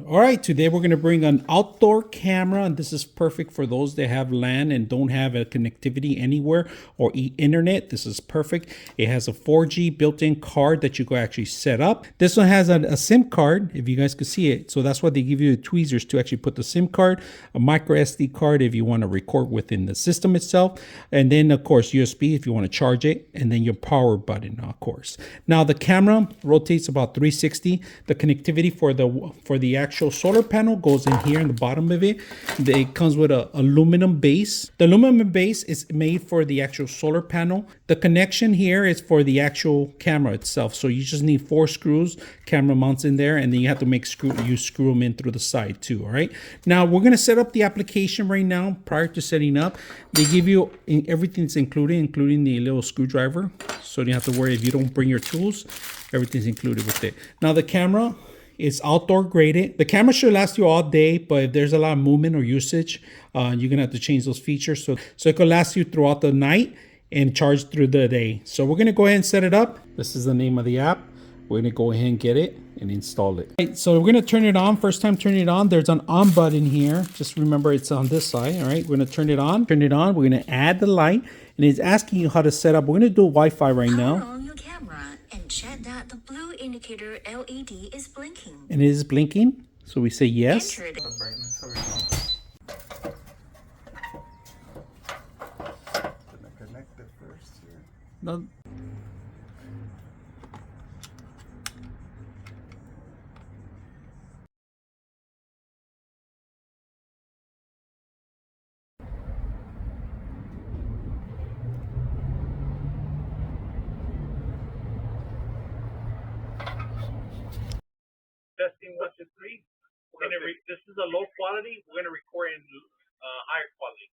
All right, today we're going to bring an outdoor camera, and this is perfect for those that have LAN and don't have a connectivity anywhere or internet. This is perfect. It has a 4G built-in card that you can actually set up. This one has a SIM card, if you guys could see it. So that's why they give you the tweezers to actually put the SIM card, a micro SD card if you want to record within the system itself, and then of course USB if you want to charge it, and then your power button, of course. Now the camera rotates about 360. The connectivity for the actual solar panel goes in here in the bottom of it. It comes with an aluminum base. The aluminum base is made for the actual solar panel. The connection here is for the actual camera itself. So you just need 4 screws, camera mounts in there, and then you have to screw them in through the side too. All right. Now we're gonna set up the application right now. Prior to setting up, they give you everything's included, including the little screwdriver. So you don't have to worry if you don't bring your tools. Everything's included with it. Now the camera is outdoor graded. The camera should last you all day, but if there's a lot of movement or usage, you're gonna have to change those features. So it could last you throughout the night and charge through the day. So we're gonna go ahead and set it up. This is the name of the app. We're gonna go ahead and get it and install it. All right, so we're gonna turn it on. First time turning it on, there's an on button here. Just remember it's on this side. All right, we're gonna turn it on. Turn it on. We're gonna add the light, and it's asking you how to set up. We're gonna do Wi-Fi right now. Power on your camera and check that the blue indicator LED is blinking. And it is blinking, so we say yes. Enter the Connect it first here. No. Testing 1, 2, 3. This is a low quality. We're gonna record in higher quality.